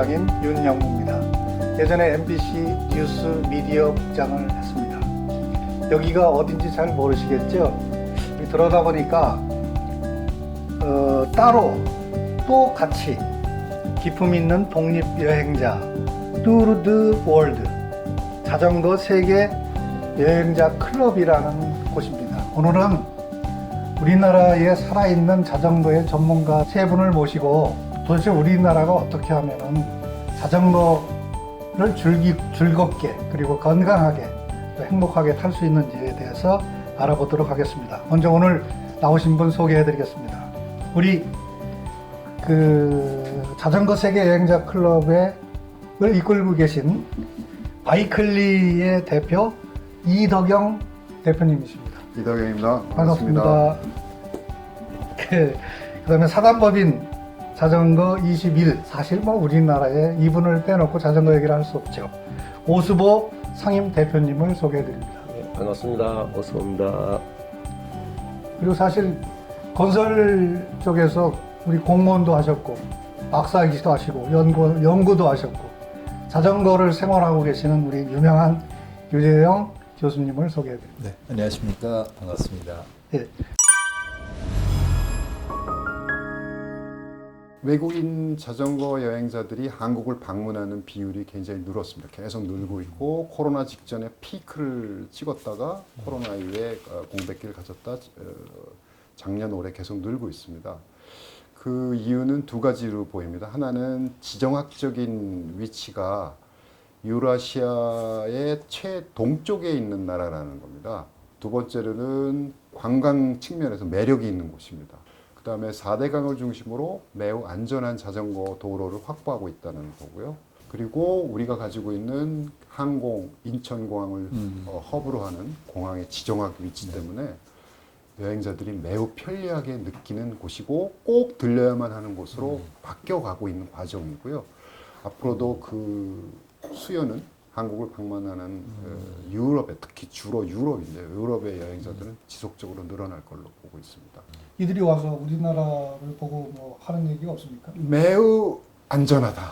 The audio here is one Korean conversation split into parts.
부장인 윤영무입니다. 예전에 MBC 뉴스 미디어 국장을 했습니다. 여기가 어딘지 잘 모르시겠죠? 들어다 보니까 따로 또 같이 기품 있는 독립여행자 투르 드 월드 자전거 세계 여행자 클럽이라는 곳입니다. 오늘은 우리나라에 살아있는 자전거의 전문가 세 분을 모시고 도대체 우리나라가 어떻게 하면은 자전거를 즐겁게 그리고 건강하게 또 행복하게 탈 수 있는지에 대해서 알아보도록 하겠습니다. 먼저 오늘 나오신 분 소개해 드리겠습니다. 우리 자전거 세계 여행자 클럽을 이끌고 계신 바이클리의 대표 이덕영 대표님이십니다. 이덕영입니다. 반갑습니다. 그다음에 사단법인 자전거 21 사실 뭐 우리나라에 이분을 빼놓고 자전거 얘기를 할 수 없죠. 오스보 상임 대표님을 소개해 드립니다. 네, 반갑습니다. 오스보입니다. 그리고 사실 건설 쪽에서 우리 공무원도 하셨고 박사이기도 하시고 연구도 하셨고 자전거를 생활하고 계시는 우리 유명한 유재영 교수님을 소개해 드립니다. 네, 안녕하십니까. 반갑습니다. 예. 외국인 자전거 여행자들이 한국을 방문하는 비율이 굉장히 늘었습니다. 계속 늘고 있고 코로나 직전에 피크를 찍었다가 코로나 이후에 공백기를 가졌다 작년 올해 계속 늘고 있습니다. 그 이유는 두 가지로 보입니다. 하나는 지정학적인 위치가 유라시아의 최동쪽에 있는 나라라는 겁니다. 두 번째로는 관광 측면에서 매력이 있는 곳입니다. 그 다음에 4대강을 중심으로 매우 안전한 자전거 도로를 확보하고 있다는 거고요. 그리고 우리가 가지고 있는 항공, 인천공항을 허브로 하는 공항의 지정학 위치 때문에 여행자들이 매우 편리하게 느끼는 곳이고 꼭 들려야만 하는 곳으로 바뀌어가고 있는 과정이고요. 앞으로도 그 수요는 한국을 방문하는 유럽에 특히 주로 유럽인데 유럽의 여행자들은 지속적으로 늘어날 걸로 보고 있습니다. 이들이 와서 우리나라를 보고 뭐 하는 얘기가 없습니까? 매우 안전하다.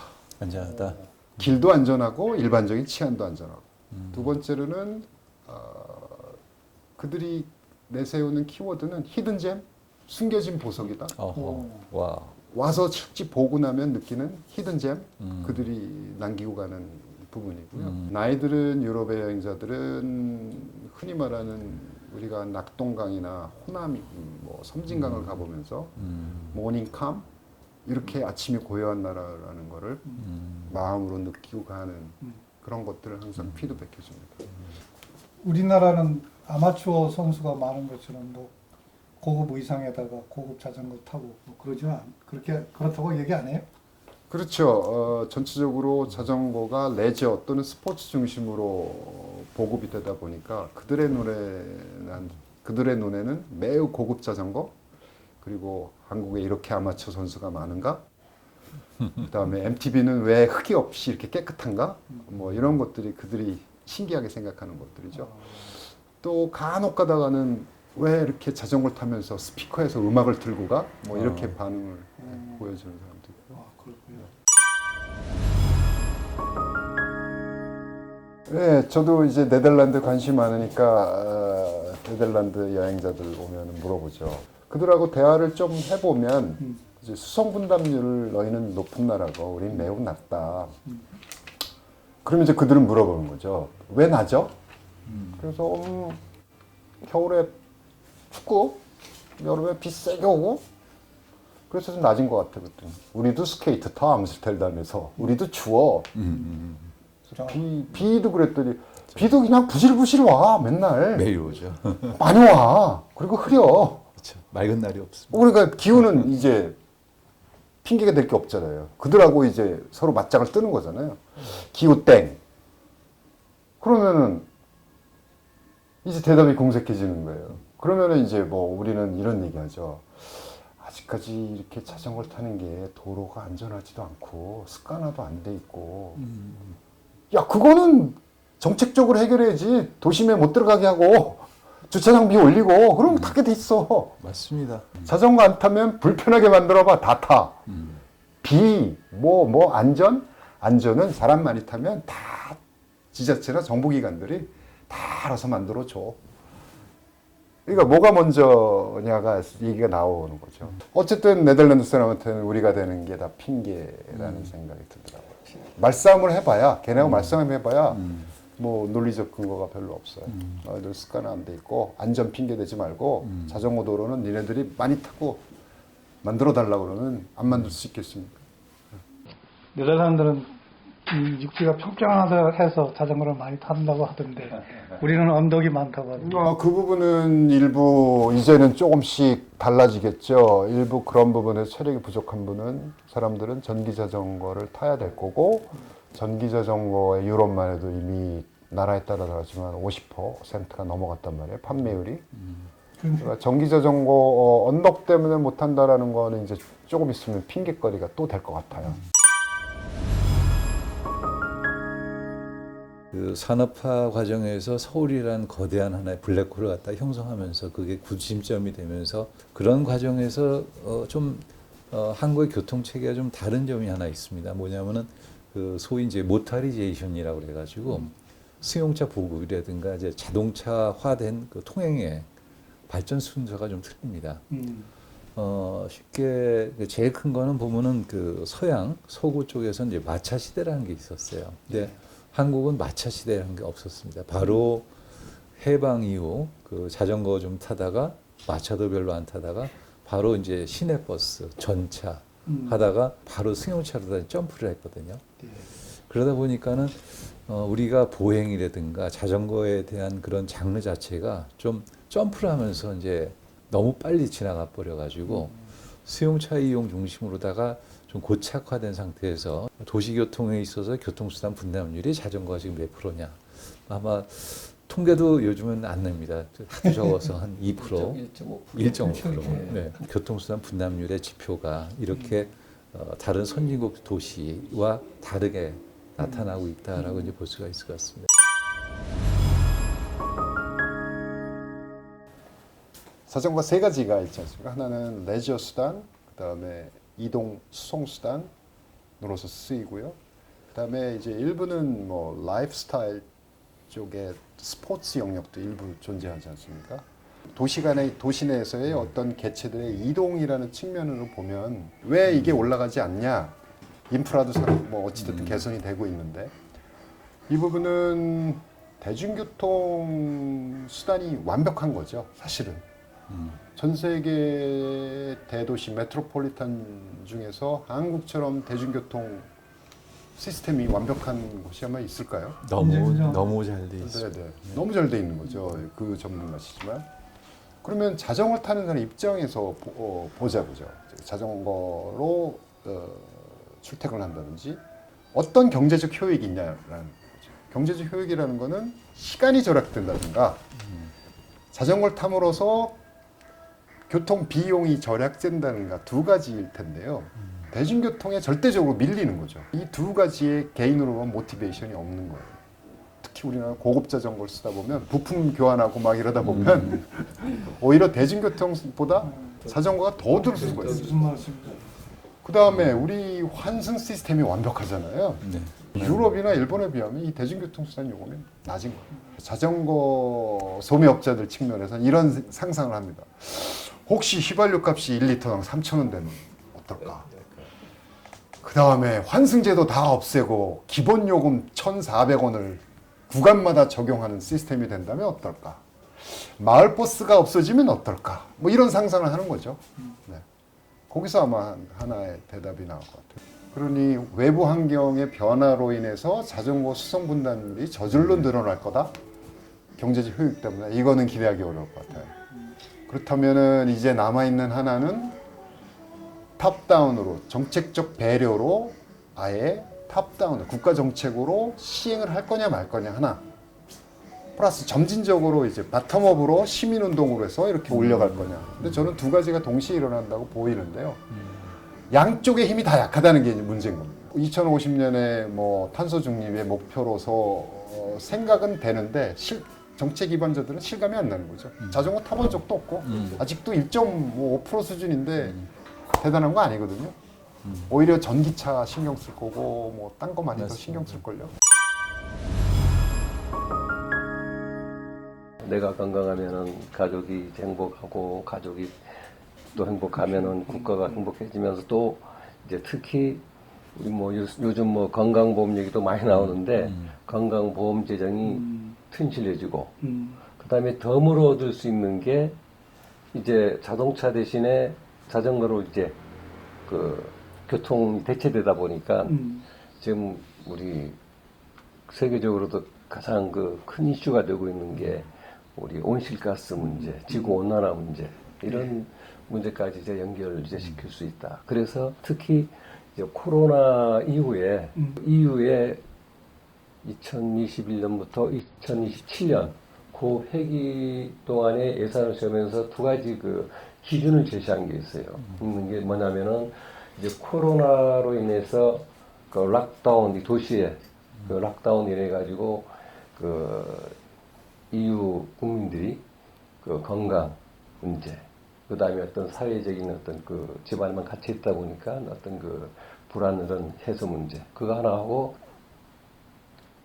안전하다. 길도 안전하고 일반적인 치안도 안전하고. 두 번째로는 그들이 내세우는 키워드는 히든잼, 숨겨진 보석이다. 어허. 와. 와서 실제 보고 나면 느끼는 히든잼, 그들이 남기고 가는 부분이고요. 나이들은 유럽의 여행자들은 흔히 말하는 우리가 낙동강이나 호남, 뭐 섬진강을 가보면서 모닝캄 이렇게 아침이 고요한 나라라는 거를 마음으로 느끼고 가는 그런 것들을 항상 피드백해 줍니다. 우리나라는 아마추어 선수가 많은 것처럼 뭐 고급 의상에다가 고급 자전거 타고 뭐 그러지만 그렇다고 얘기 안 해요? 그렇죠. 전체적으로 자전거가 레저 또는 스포츠 중심으로 보급이 되다 보니까 그들의 눈에는 매우 고급 자전거 그리고 한국에 이렇게 아마추어 선수가 많은가? 그다음에 MTB는 왜 흙이 없이 이렇게 깨끗한가? 뭐 이런 것들이 그들이 신기하게 생각하는 것들이죠. 또 간혹 가다가는 왜 이렇게 자전거를 타면서 스피커에서 음악을 틀고 가? 뭐 이렇게 반응을 보여주는 사람도 있고요. 그렇군요. 네, 저도 이제 네덜란드 관심 많으니까 네덜란드 여행자들 오면 물어보죠. 그들하고 대화를 좀 해보면 이제 수송 분담률을 너희는 높은 나라고 우리는 매우 낮다. 그러면 이제 그들은 물어보는 거죠. 왜 낮아? 그래서 겨울에 춥고 여름에 비 세게 오고 그래서 좀 낮은 것 같아. 그랬더니 우리도 스케이트 타 암스테르담에서 우리도 추워. 비도 그랬더니 비도 그냥 부실부실 와 맨날 매일 오죠. 많이 와. 그리고 흐려. 그렇죠. 맑은 날이 없습니다. 그러니까 기후는 이제 핑계가 될 게 없잖아요. 그들하고 이제 서로 맞짱을 뜨는 거잖아요. 기후 땡. 그러면은 이제 대답이 공색해지는 거예요. 그러면은 이제 뭐 우리는 이런 얘기하죠. 아직까지 이렇게 자전거를 타는 게 도로가 안전하지도 않고 습관화도 안 돼 있고. 야, 그거는 정책적으로 해결해야지. 도심에 못 들어가게 하고 주차장비 올리고 그럼 타게 돼 있어. 맞습니다. 자전거 안 타면 불편하게 만들어봐. 다 타. 비, 뭐 안전? 안전은 사람 많이 타면 다 지자체나 정부기관들이 다 알아서 만들어줘. 그러니까 뭐가 먼저냐가 얘기가 나오는 거죠. 어쨌든 네덜란드 사람한테는 우리가 되는 게 다 핑계라는 생각이 들더라고요. 말싸움을 해봐야 걔네하고 말싸움 해봐야 뭐 논리적 근거가 별로 없어요. 너희들 습관은 안 돼 있고 안전 핑계 대지 말고 자전거 도로는 니네들이 많이 타고 만들어 달라고 그러면 안 만들 수 있겠습니까? 네덜란드는 육지가 평평하다 해서 자전거를 많이 탄다고 하던데 우리는 언덕이 많다고 하던데. 그 부분은 일부 이제는 조금씩 달라지겠죠. 일부 그런 부분에 체력이 부족한 사람들은 전기 자전거를 타야 될 거고 전기 자전거의 유럽만 해도 이미 나라에 따라 다르지만 50%가 넘어갔단 말이에요. 판매율이. 그러니까 전기 자전거 언덕 때문에 못 탄다라는 거는 이제 조금 있으면 핑계거리가 또 될 것 같아요. 그 산업화 과정에서 서울이라는 거대한 하나의 블랙홀을 갖다 형성하면서 그게 구심점이 되면서 그런 과정에서 한국의 교통 체계가 좀 다른 점이 하나 있습니다. 뭐냐면은 그 소위 이제 모터리제이션이라고 그래가지고 승용차 보급이라든가 이제 자동차화된 그 통행의 발전 순서가 좀 틀립니다. 쉽게 제일 큰 거는 보면은 그 서구 쪽에서 이제 마차 시대라는 게 있었어요. 근데 한국은 마차 시대라는 게 없었습니다. 바로 해방 이후 그 자전거 좀 타다가 마차도 별로 안 타다가 바로 이제 시내버스, 전차 하다가 바로 승용차로 점프를 했거든요. 그러다 보니까는 우리가 보행이라든가 자전거에 대한 그런 장르 자체가 좀 점프를 하면서 이제 너무 빨리 지나가 버려가지고 수용차 이용 중심으로다가 좀 고착화된 상태에서 도시교통에 있어서 교통수단 분담률이 자전거가 지금 몇 프로냐. 아마 통계도 요즘은 안 냅니다. 하도 적어서 한 2%, 1.5%. 네. 교통수단 분담률의 지표가 이렇게 다른 선진국 도시와 다르게 나타나고 있다라고 이제 볼 수가 있을 것 같습니다. 자전거 세 가지가 있지 않습니까? 하나는 레저 수단, 그다음에 이동 수송 수단으로서 쓰이고요. 그다음에 이제 일부는 뭐 라이프스타일 쪽에 스포츠 영역도 일부 존재하지 않습니까? 도시 내에서의 어떤 개체들의 이동이라는 측면으로 보면 왜 이게 올라가지 않냐? 인프라도 뭐 어찌됐든 개선이 되고 있는데 이 부분은 대중교통 수단이 완벽한 거죠, 사실은. 전 세계 대도시 메트로폴리탄 중에서 한국처럼 대중교통 시스템이 완벽한 곳이 아마 있을까요? 너무 잘 돼 있어요. 네네. 너무 잘 돼 있는 거죠. 그 전문가시지만. 그러면 자전거 타는 사람 입장에서 보자고죠. 자전거로 출퇴근을 한다든지 어떤 경제적 효익이 있냐라는 거죠. 경제적 효익이라는 거는 시간이 절약된다든가 자전거를 탐으로써 교통 비용이 절약된다는가 두 가지일 텐데요. 대중교통에 절대적으로 밀리는 거죠. 이 두 가지의 개인으로 보면 모티베이션이 없는 거예요. 특히 우리나라 고급 자전거를 쓰다 보면 부품 교환하고 막 이러다 보면 오히려 대중교통보다 자전거가 더 들 수가 있어요. 무슨 말씀이죠? 그 다음에 우리 환승 시스템이 완벽하잖아요. 유럽이나 일본에 비하면 이 대중교통 수단 요금이 낮은 거예요. 자전거 소매업자들 측면에서는 이런 상상을 합니다. 혹시 휘발유 값이 1리터당 3,000원 되면 어떨까? 그 다음에 환승제도 다 없애고 기본 요금 1,400원을 구간마다 적용하는 시스템이 된다면 어떨까? 마을버스가 없어지면 어떨까? 뭐 이런 상상을 하는 거죠. 네. 거기서 아마 하나의 대답이 나올 것 같아요. 그러니 외부 환경의 변화로 인해서 자전거 수송 분담률이 저절로 늘어날 거다. 경제적 효익 때문에 이거는 기대하기 어려울 것 같아요. 그렇다면은 이제 남아 있는 하나는 탑다운으로 정책적 배려로 아예 탑다운 국가 정책으로 시행을 할 거냐 말 거냐 하나. 플러스 점진적으로 이제 바텀업으로 시민운동으로 해서 이렇게 올려갈 거냐. 근데 저는 두 가지가 동시에 일어난다고 보이는데요. 양쪽의 힘이 다 약하다는 게 문제인 겁니다. 2050년에 뭐 탄소 중립의 목표로서 생각은 되는데 정책 기반자들은 실감이 안 나는 거죠. 자전거 타본 적도 없고 아직도 1.5% 수준인데 대단한 거 아니거든요. 오히려 전기차 신경 쓸 거고 뭐 딴 거 많이 더 맞습니다. 신경 쓸 걸요. 내가 건강하면은 가족이 이제 행복하고 가족이 또 행복하면은 국가가 행복해지면서 또 이제 특히 우리 뭐 요즘 뭐 건강보험 얘기도 많이 나오는데 건강보험 재정이 튼실해지고 그다음에 덤으로 얻을 수 있는 게 이제 자동차 대신에 자전거로 이제 그 교통이 대체되다 보니까 지금 우리 세계적으로도 가장 그 큰 이슈가 되고 있는 게 우리 온실가스 문제, 지구 온난화 문제 이런 문제까지 이제 연결 이제 시킬 수 있다. 그래서 특히 이제 코로나 이후에 2021년부터 2027년 그 회기 동안에 예산을 세우면서 두 가지 그 기준을 제시한 게 있어요. 있는 게 뭐냐면은 이제 코로나로 인해서 그 락다운 이 도시에 그 락다운 이래 가지고 그 EU 국민들이 그 건강 문제, 그 다음에 어떤 사회적인 어떤 그 집안에만 갇혀 있다 보니까 어떤 그 불안한 해소 문제, 그거 하나 하고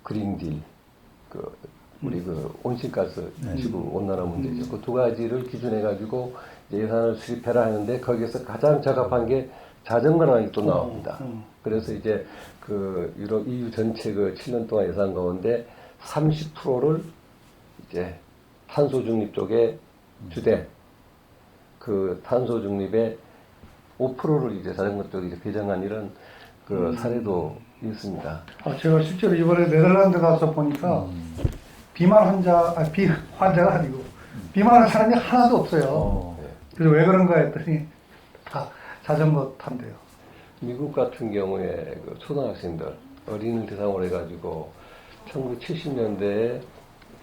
그린딜, 그 우리 그 온실가스 지구 온난화 문제죠. 그 두 가지를 기준해 가지고 예산을 수립해라 하는데 거기에서 가장 적합한 게 자전거라는 게 또 나옵니다. 그래서 이제 그 유럽 EU 전체 그 7년 동안 예산 가운데 30%를 이제 탄소 중립 쪽에 주되 그 탄소 중립의 5%를 이제 자전거 쪽에 이제 배정한 이런 그 사례도 있습니다. 제가 실제로 이번에 네덜란드 가서 보니까 비만 환자가 아니고 비만한 사람이 하나도 없어요. 그래서 왜 그런가 했더니 다 자전거 탄대요. 미국 같은 경우에 그 초등학생들 어린이를 대상으로 해가지고 1970년대에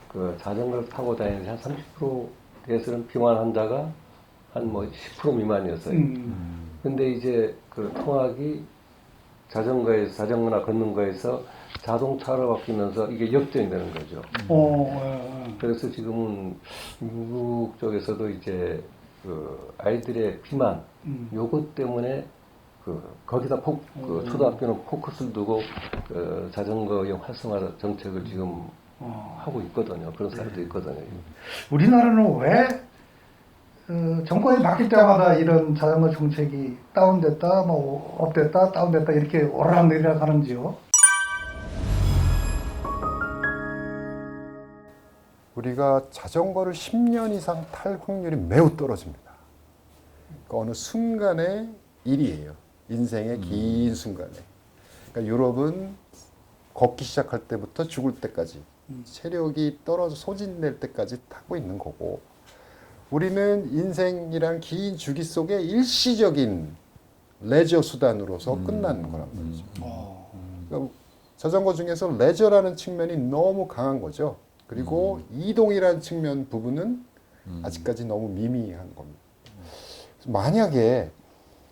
그 자전거를 타고 다니는 한 30%에서는 비만 환자가 한 뭐 10% 미만이었어요. 근데 이제 그 통학이 자전거나 걷는 거에서 자동차로 바뀌면서 이게 역전이 되는 거죠. 그래서 지금은 미국 쪽에서도 이제 그 아이들의 비만 요것 때문에 그 거기다 그 초등학교는 포커스를 두고 그 자전거용 활성화 정책을 지금 하고 있거든요. 그런 사례도 있거든요. 우리나라는 왜 정권이 바뀔 때마다 이런 자전거 정책이 다운됐다, 뭐 업됐다, 다운됐다 이렇게 오르락내리락 하는지요? 우리가 자전거를 10년 이상 탈 확률이 매우 떨어집니다. 그러니까 어느 순간의 일이에요. 인생의 긴 순간에. 그러니까 유럽은 걷기 시작할 때부터 죽을 때까지 체력이 떨어져 소진될 때까지 타고 있는 거고, 우리는 인생이란 긴 주기 속에 일시적인 레저 수단으로서 끝나는 거란 말이죠. 그러니까 자전거 중에서 레저라는 측면이 너무 강한 거죠. 그리고 이동이라는 측면 부분은 아직까지 너무 미미한 겁니다. 만약에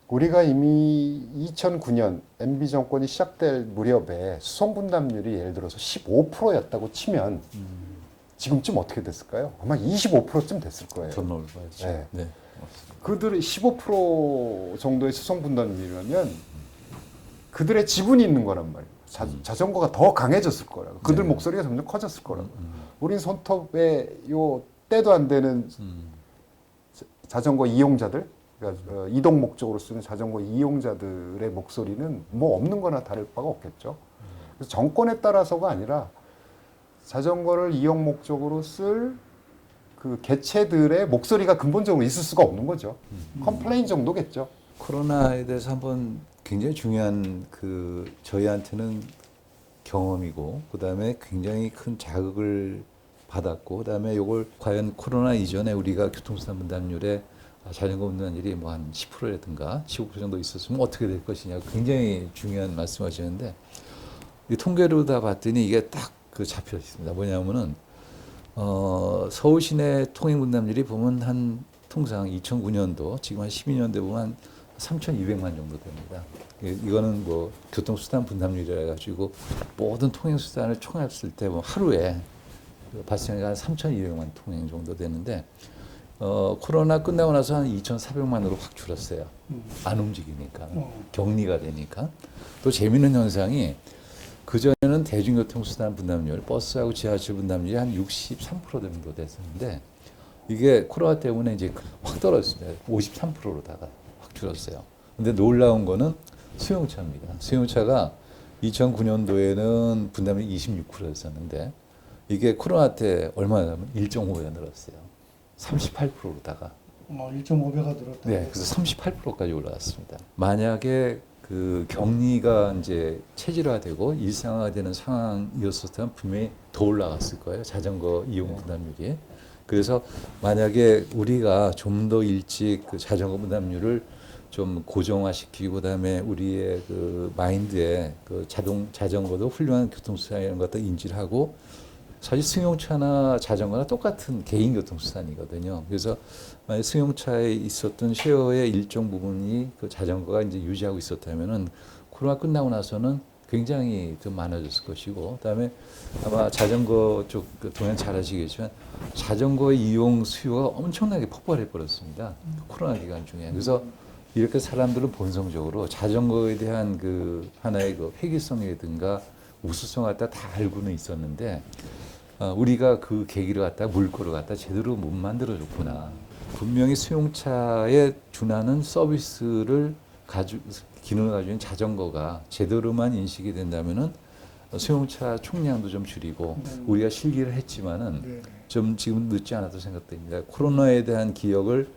우리가 이미 2009년 MB 정권이 시작될 무렵에 수송 분담률이 예를 들어서 15%였다고 치면 지금쯤 어떻게 됐을까요? 아마 25%쯤 됐을 거예요. 더 넓어야죠. 네. 네. 그들이 15% 정도의 수송 분담률이라면 그들의 지분이 있는 거란 말이에요. 자전거가 더 강해졌을 거라고. 그들 목소리가 점점 커졌을 거라고. 우린 손톱에 요 때도 안 되는 자전거 이용자들, 그러니까 이동 목적으로 쓰는 자전거 이용자들의 목소리는 뭐 없는 거나 다를 바가 없겠죠. 그래서 정권에 따라서가 아니라 자전거를 이용 목적으로 쓸 그 개체들의 목소리가 근본적으로 있을 수가 없는 거죠. 컴플레인 정도겠죠. 코로나에 대해서 한번 굉장히 중요한 그 저희한테는 경험이고, 그다음에 굉장히 큰 자극을 받았고, 그다음에 이걸 과연 코로나 이전에 우리가 교통수단 분담률에 자전거 운전율이 뭐 한 10%라든가 15% 정도 있었으면 어떻게 될 것이냐, 굉장히 중요한 말씀하시는데, 이 통계로 다 봤더니 이게 딱 그 잡혀 있습니다. 뭐냐면은 서울 시내 통행 분담률이 보면 한 통상 2009년도 지금 한 12년대 보면 한 3,200만 정도 됩니다. 이거는 뭐 교통수단 분담률이라 가지고 모든 통행수단을 총합했을 때 뭐 하루에 발생이 한 3,200만 통행 정도 되는데, 코로나 끝나고 나서 한 2,400만으로 확 줄었어요. 안 움직이니까. 격리가 되니까. 또 재미있는 현상이 그전에는 대중교통수단 분담률, 버스하고 지하철 분담률이 한 63% 정도 됐었는데 이게 코로나 때문에 이제 확 떨어졌습니다. 53%로다가 확 줄었어요. 근데 놀라운 거는 수용차입니다. 수용차가 2009년도에는 분담률이 26%였었는데 이게 코로나 때 얼마나 하면 1.5배 늘었어요. 38%로다가. 1.5배가 늘었다. 네, 그래서 38%까지 올라왔습니다. 만약에 그 격리가 이제 체질화되고 일상화되는 상황이었었다면 분명히 더 올라갔을 거예요. 자전거 이용 분담률이. 그래서 만약에 우리가 좀 더 일찍 그 자전거 분담률을 좀 고정화시키고 그다음에 우리의 그 마인드에 그 자전거도 훌륭한 교통수단이라는 것도 인지를 하고 사실 승용차나 자전거나 똑같은 개인 교통수단이거든요. 그래서 만약 승용차에 있었던 쉐어의 일정 부분이 그 자전거가 이제 유지하고 있었다면은 코로나 끝나고 나서는 굉장히 좀 많아졌을 것이고, 그다음에 아마 자전거 쪽 그 동행 잘 아시겠지만 자전거 이용 수요가 엄청나게 폭발해 버렸습니다. 코로나 기간 중에. 그래서 이렇게 사람들은 본성적으로 자전거에 대한 그 하나의 그 회귀성이라든가 우수성을 갖다 다 알고는 있었는데 우리가 그 계기를 갖다 물꼬를 갖다 제대로 못 만들어줬구나. 분명히 수용차에 준하는 서비스를 기능을 가지고 있는 자전거가 제대로만 인식이 된다면은 수용차 총량도 좀 줄이고 우리가 실기를 했지만은 좀 지금 늦지 않아도 생각됩니다. 코로나에 대한 기억을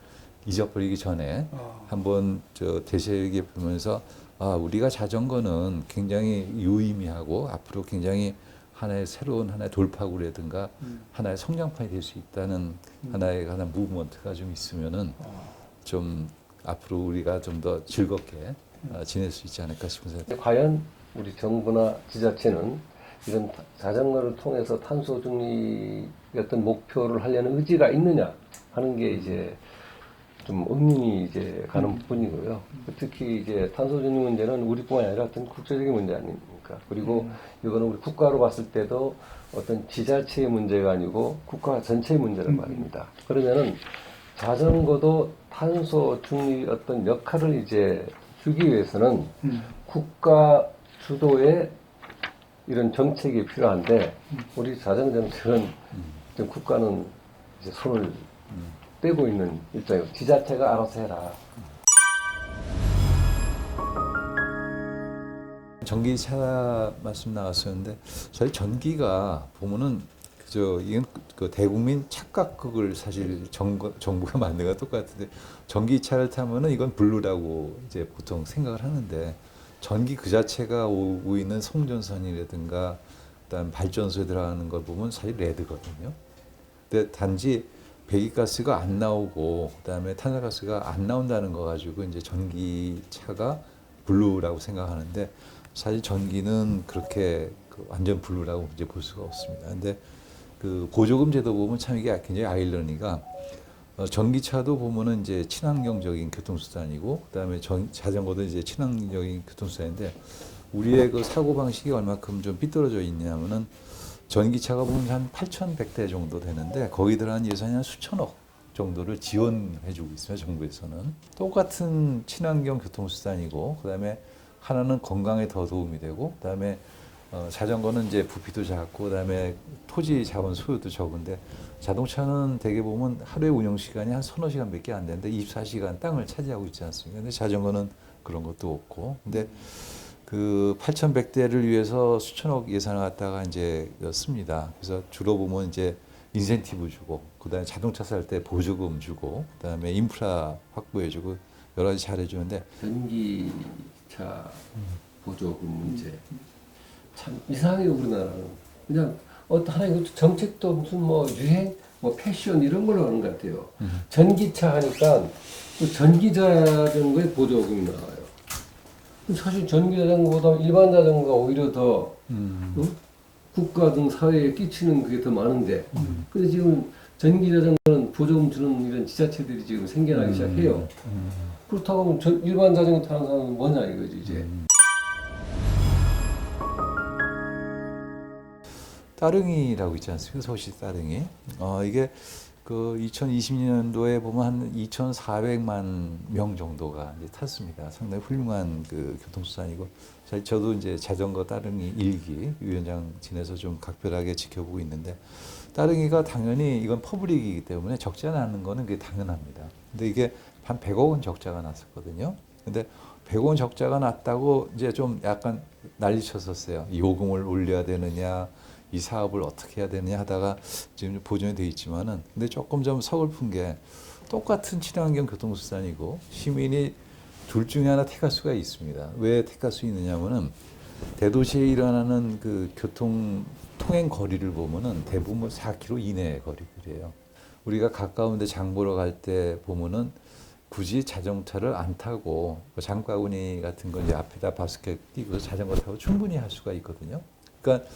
잊어버리기 전에 한번 되새겨 보면서 우리가 자전거는 굉장히 유의미하고 앞으로 굉장히 하나의 새로운 하나의 돌파구라든가 하나의 성장판이 될 수 있다는 하나의 무브먼트가 좀 있으면은 좀 앞으로 우리가 좀 더 즐겁게 지낼 수 있지 않을까 싶은 생각. 과연 우리 정부나 지자체는 이런 자전거를 통해서 탄소 중립 어떤 목표를 하려는 의지가 있느냐 하는 게 이제 좀 의문이 이제 가는 부분이고요. 특히 이제 탄소 중립 문제는 우리뿐만 아니라 어떤 국제적인 문제 아닙니까? 그리고 이거는 우리 국가로 봤을 때도 어떤 지자체의 문제가 아니고 국가 전체의 문제란 말입니다. 그러면은 자전거도 탄소 중립 어떤 역할을 이제 주기 위해서는 국가 주도의 이런 정책이 필요한데 우리 자전거 정책은 지금 국가는 이제 손을 떼고 있는 입장이고 지자체가 알아서 해라. 전기차 말씀 나왔었는데 사실 전기가 보면은 이건 그 대국민 착각극을 사실 정부가 만든 거 똑같은데 전기차를 타면은 이건 블루라고 이제 보통 생각을 하는데 전기 그 자체가 오고 있는 송전선이라든가 그다음 발전소에 들어가는 걸 보면 사실 레드거든요. 근데 단지 배기가스가 안 나오고 그다음에 탄소가스가 안 나온다는 거 가지고 이제 전기차가 블루라고 생각하는데 사실 전기는 그렇게 완전 블루라고 이제 볼 수가 없습니다. 근데 그 보조금 제도 보면 참 이게 굉장히 아이러니가 전기차도 보면은 이제 친환경적인 교통수단이고 그다음에 자전거도 이제 친환경적인 교통수단인데 우리의 그 사고 방식이 얼마큼 좀 삐뚤어져 있냐면은 전기차가 보면 한 8,100대 정도 되는데 거기 들어간 예산이 한 수천억 정도를 지원해주고 있습니다. 정부에서는 똑같은 친환경 교통수단이고 그다음에 하나는 건강에 더 도움이 되고 그다음에 자전거는 이제 부피도 작고 그다음에 토지 자원 소요도 적은데 자동차는 대개 보면 하루의 운영 시간이 한 서너 시간밖에 안 되는데 24시간 땅을 차지하고 있지 않습니까? 근데 자전거는 그런 것도 없고 근데 그 8,100대를 위해서 수천억 예산을 갖다가 이제 씁니다. 그래서 주로 보면 이제 인센티브 주고 그다음에 자동차 살 때 보조금 주고 그다음에 인프라 확보해 주고 여러 가지 잘해 주는데 전기차 보조금 문제 참 이상해요. 우리나라는 그냥 하나의 정책도 무슨 뭐 유행 뭐 패션 이런 걸로 하는 것 같아요. 전기차 하니까 또 전기자전거에 보조금이 나와요. 사실 전기자전거보다 일반 자전거가 오히려 더 국가 등 사회에 끼치는 그게 더 많은데 근데 지금 전기자전거는 보조금 주는 이런 지자체들이 지금 생겨나기 시작해요. 그렇다고 하면 일반 자전거 타는 사람은 뭐냐 이거지 이제. 따릉이라고 있지 않습니까? 서울시 따릉이. 이게 그 2020년도에 보면 한 2,400만 명 정도가 이제 탔습니다. 상당히 훌륭한 그 교통수단이고, 저도 이제 자전거 따릉이 1기 위원장 지내서 좀 각별하게 지켜보고 있는데, 따릉이가 당연히 이건 퍼블릭이기 때문에 적자가 나는 거는 그게 당연합니다. 근데 이게 한 100억 원 적자가 났었거든요. 근데 100억 원 적자가 났다고 이제 좀 약간 난리쳤었어요. 요금을 올려야 되느냐, 이 사업을 어떻게 해야 되느냐 하다가 지금 보존이 돼 있지만은, 근데 조금 좀 서글픈 게 똑같은 친환경 교통수단이고 시민이 둘 중에 하나 택할 수가 있습니다. 왜 택할 수 있느냐면은 대도시에 일어나는 그 교통 통행 거리를 보면은 대부분 4km 이내의 거리들이에요. 우리가 가까운데 장 보러 갈 때 보면은 굳이 자전거차를 안 타고 장바구니 같은 거 이제 앞에다 바스켓 끼고 자전거 타고 충분히 할 수가 있거든요. 그러니까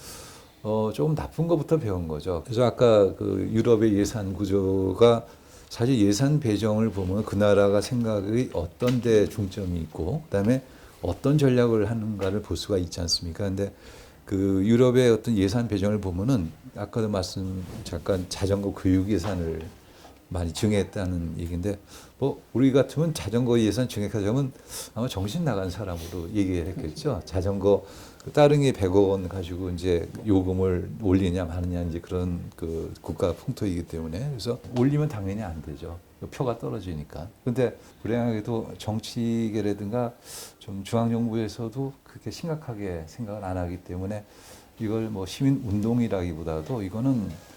조금 나쁜 것부터 배운 거죠. 그래서 아까 그 유럽의 예산 구조가 사실 예산 배정을 보면 그 나라가 생각이 어떤 데 중점이 있고 그다음에 어떤 전략을 하는가를 볼 수가 있지 않습니까? 근데 그 유럽의 어떤 예산 배정을 보면은 아까도 잠깐 자전거 교육 예산을 많이 증액했다는 얘기인데, 뭐 우리 같으면 자전거 예산 증액하자면 아마 정신 나간 사람으로 얘기를 했겠죠. 자전거 따릉이 100억 원 가지고 이제 요금을 올리냐 마느냐 이제 그런 그 국가 풍토이기 때문에, 그래서 올리면 당연히 안 되죠. 표가 떨어지니까. 근데 불행하게도 정치계라든가 좀 중앙정부에서도 그렇게 심각하게 생각을 안 하기 때문에 이걸 뭐 시민 운동이라기보다도 이거는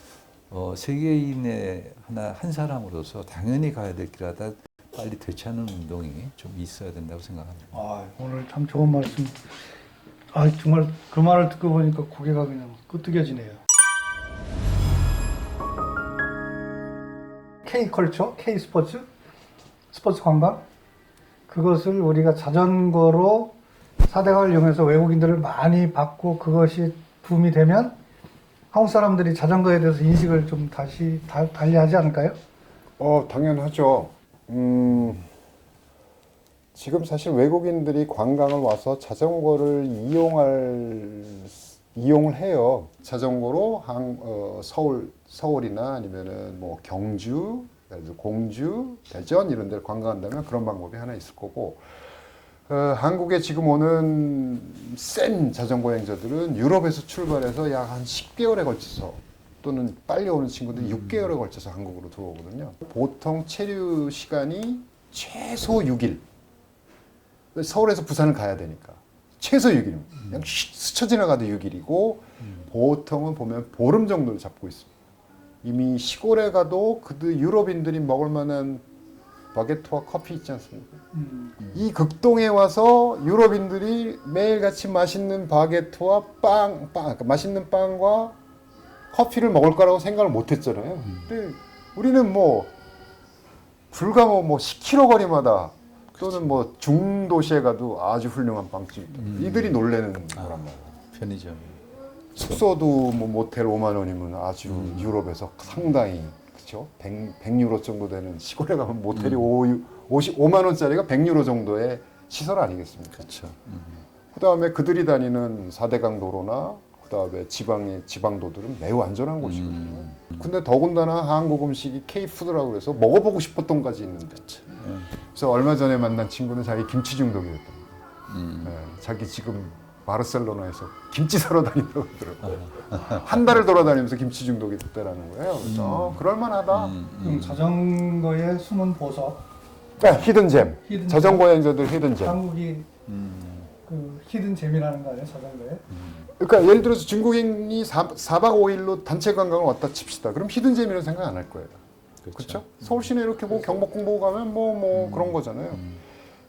세계인의 한 사람으로서 당연히 가야 될 길하다 빨리 되찾는 운동이 좀 있어야 된다고 생각합니다. 아, 오늘 참 좋은 말씀. 아, 정말 그 말을 듣고 보니까 고개가 그냥 끄덕여지네요. K컬처, K스포츠, 스포츠 관광, 그것을 우리가 자전거로 4대강을 이용해서 외국인들을 많이 받고 그것이 붐이 되면 한국 사람들이 자전거에 대해서 인식을 좀 다시 달리하지 않을까요? 당연하죠. 지금 사실 외국인들이 관광을 와서 자전거를 이용을 해요. 자전거로 서울이나 아니면은 뭐 경주, 공주, 대전 이런 데를 관광한다면 그런 방법이 하나 있을 거고, 한국에 지금 오는 센 자전거 여행자들은 유럽에서 출발해서 약 한 10개월에 걸쳐서 또는 빨리 오는 친구들이 6개월에 걸쳐서 한국으로 들어오거든요. 보통 체류 시간이 최소 6일. 서울에서 부산을 가야 되니까 최소 6일. 그냥 스쳐 지나가도 6일이고 보통은 보면 보름 정도를 잡고 있습니다. 이미 시골에 가도 유럽인들이 먹을 만한 바게트와 커피 있지 않습니까? 이 극동에 와서 유럽인들이 매일같이 맛있는 바게트와 그러니까 맛있는 빵과 커피를 먹을 거라고 생각을 못 했잖아요. 근데 우리는 뭐 불과 뭐 10km 거리마다 또는 뭐 중도시에 가도 아주 훌륭한 빵집 이들이 놀래는 거란 말이에요. 편의점. 숙소도 뭐 모텔 5만 원이면 아주 유럽에서 상당히 그렇죠. 100유로 정도 되는 시골에 가면 모텔이 5만 원짜리가 100유로 정도의 시설 아니겠습니까? 그렇죠. 그다음에 그들이 다니는 4대강 도로나 그다음에 지방도들은 매우 안전한 곳이거든요. 근데 더군다나 한국 음식이 K푸드라고 해서 먹어보고 싶었던 것까지 있는데. 그래서 얼마 전에 만난 친구는 자기 김치 중독이었답니다. 자기 지금 바르셀로나에서 김치 사러 다닌다고 그러더라고요. 한 달을 돌아다니면서 김치 중독이 됐다라는 거예요. 그래서 그럴만하다. 자전거의 숨은 보석. 히든잼. 자전거 여행자들 히든잼. 한국이 그 히든잼이라는 거 아니에요, 자전거에? 그러니까 예를 들어서 중국인이 4박 5일로 단체 관광을 왔다 칩시다. 그럼 히든잼이라는 생각 안 할 거예요. 그렇죠? 서울 시내 이렇게 뭐 경복궁 보고 가면 뭐 그런 거잖아요.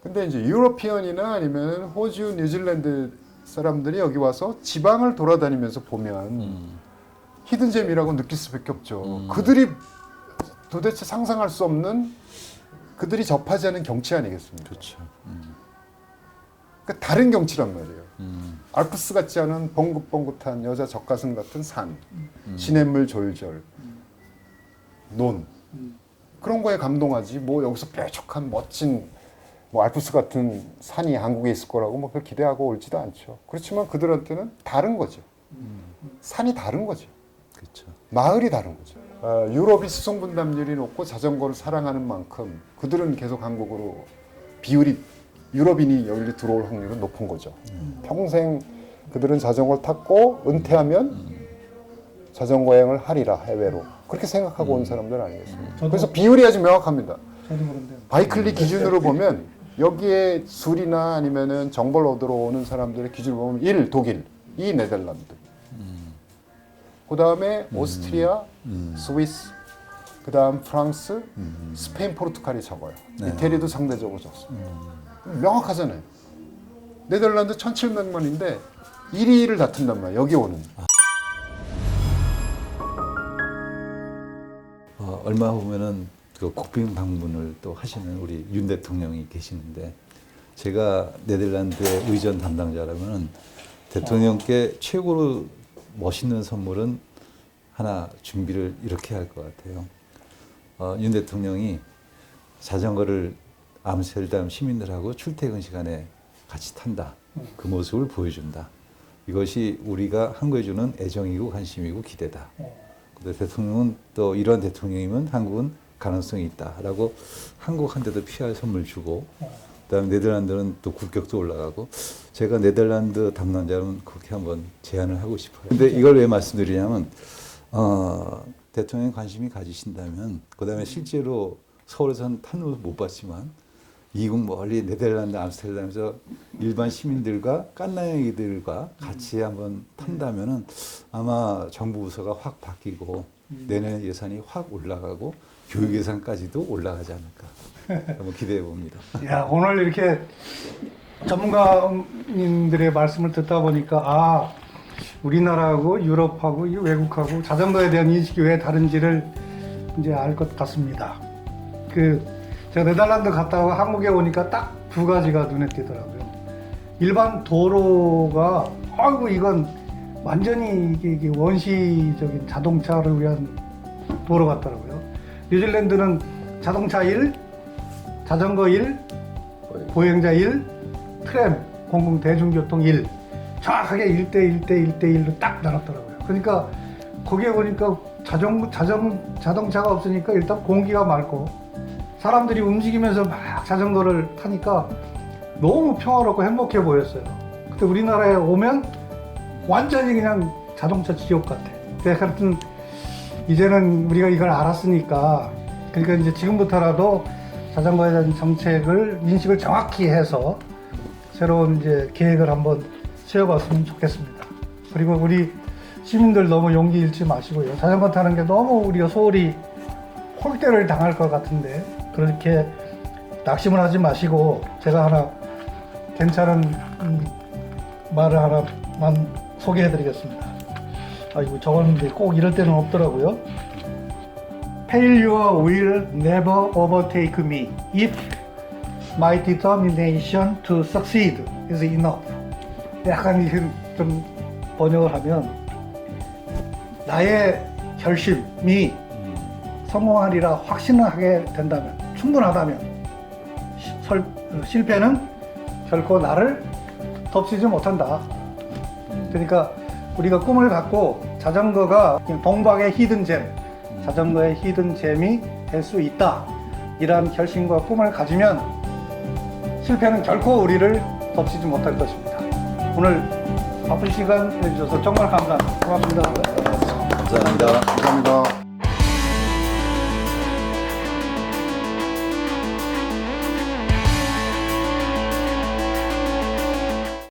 근데 이제 유러피언이나 아니면 호주, 뉴질랜드 사람들이 여기 와서 지방을 돌아다니면서 보면 히든잼이라고 느낄 수밖에 없죠. 그들이 도대체 상상할 수 없는 그들이 접하지 않은 경치 아니겠습니까? 그렇죠. 그러니까 다른 경치란 말이에요. 알프스 같지 않은 벙긋벙긋한 여자 젖가슴 같은 산, 시냇물 졸졸, 논 그런 거에 감동하지. 뭐 여기서 뾰족한 멋진 뭐 알프스 같은 산이 한국에 있을 거라고 뭐 그걸 기대하고 올지도 않죠. 그렇지만 그들한테는 다른 거죠. 산이 다른 거죠. 그렇죠. 마을이 다른 거죠. 유럽이 수송 분담률이 높고 자전거를 사랑하는 만큼 그들은 계속 한국으로 비율이 유럽인이 여기로 들어올 확률은 높은 거죠. 평생 그들은 자전거를 탔고 은퇴하면 자전거 여행을 하리라 해외로 그렇게 생각하고 온 사람들 아니겠습니까? 저도- 그래서 비율이 아주 명확합니다. 저도 그런데 바이클리 기준으로 보면 여기에 술이나 아니면은 정보를 얻으러 오는 사람들의 기준을 보면 1. 독일, 2. 네덜란드, 그 다음에 오스트리아, 스위스, 그 다음 프랑스, 스페인, 포르투갈이 적어요. 네. 이태리도 상대적으로 적습니다. 명확하잖아요. 네덜란드 1,700만인데 1위를 다툰단 말이에요. 여기 오는. 얼마 보면은 그 국빈 방문을 또 하시는 우리 윤 대통령이 계시는데 제가 네덜란드의 의전 담당자라면은 대통령께 최고로 멋있는 선물은 하나 준비를 이렇게 할 것 같아요. 윤 대통령이 자전거를 암스테르담 시민들하고 출퇴근 시간에 같이 탄다. 그 모습을 보여준다. 이것이 우리가 한국에 주는 애정이고 관심이고 기대다. 근데 대통령은 또 이러한 대통령이면 한국은 가능성이 있다라고 한국한테도 PR 선물 주고 그다음에 네덜란드는 또 국격도 올라가고 제가 네덜란드 담당자는 그렇게 한번 제안을 하고 싶어요. 근데 이걸 왜 말씀드리냐면 대통령이 관심이 가지신다면 그다음에 실제로 서울에서는 타는 모습 못 봤지만 이국 멀리 네덜란드 암스테르담에서 일반 시민들과 깐나이들과 같이 한번 탄다면은 아마 정부 부서가 확 바뀌고 내년 예산이 확 올라가고 교육 예산까지도 올라가지 않을까 한번 기대해 봅니다. 야, 오늘 이렇게 전문가님들의 말씀을 듣다 보니까 아, 우리나라하고 유럽하고 이 외국하고 자전거에 대한 인식이 왜 다른지를 이제 알 것 같습니다. 제가 네덜란드 갔다 와 한국에 오니까 딱 두 가지가 눈에 띄더라고요. 일반 도로가 아이고 이건 완전히 이게 원시적인 자동차를 위한 도로 같더라고요. 뉴질랜드는 자동차 1, 자전거 1, 보행자 1, 트램, 공공 대중교통 1 정확하게 1대1로 딱 나눴더라고요. 그러니까 거기에 보니까 자동차가 없으니까 일단 공기가 맑고 사람들이 움직이면서 막 자전거를 타니까 너무 평화롭고 행복해 보였어요. 근데 우리나라에 오면 완전히 그냥 자동차 지옥 같아. 그래서 하여튼 이제는 우리가 이걸 알았으니까 그러니까 이제 지금부터라도 자전거에 대한 정책을 인식을 정확히 해서 새로운 이제 계획을 한번 세워봤으면 좋겠습니다. 그리고 우리 시민들 너무 용기 잃지 마시고요. 자전거 타는 게 너무 우리가 소홀히 홀대를 당할 것 같은데 그렇게 낙심을 하지 마시고 제가 하나 괜찮은 말을 하나만 소개해드리겠습니다. 아이고 적었는데 꼭 이럴 때는 없더라고요. Failure will never overtake me if my determination to succeed is enough. 약간 이렇게 좀 번역을 하면 나의 결심이 성공하리라 확신하게 된다면 충분하다면 실패는 결코 나를 덮치지 못한다. 그러니까 우리가 꿈을 갖고 자전거가 동방의 히든잼, 자전거의 히든잼이 될 수 있다. 이러한 결심과 꿈을 가지면 실패는 결코 우리를 덮치지 못할 것입니다. 오늘 바쁜 시간 내주셔서 정말 감사합니다. 고맙습니다. 감사합니다. 감사합니다.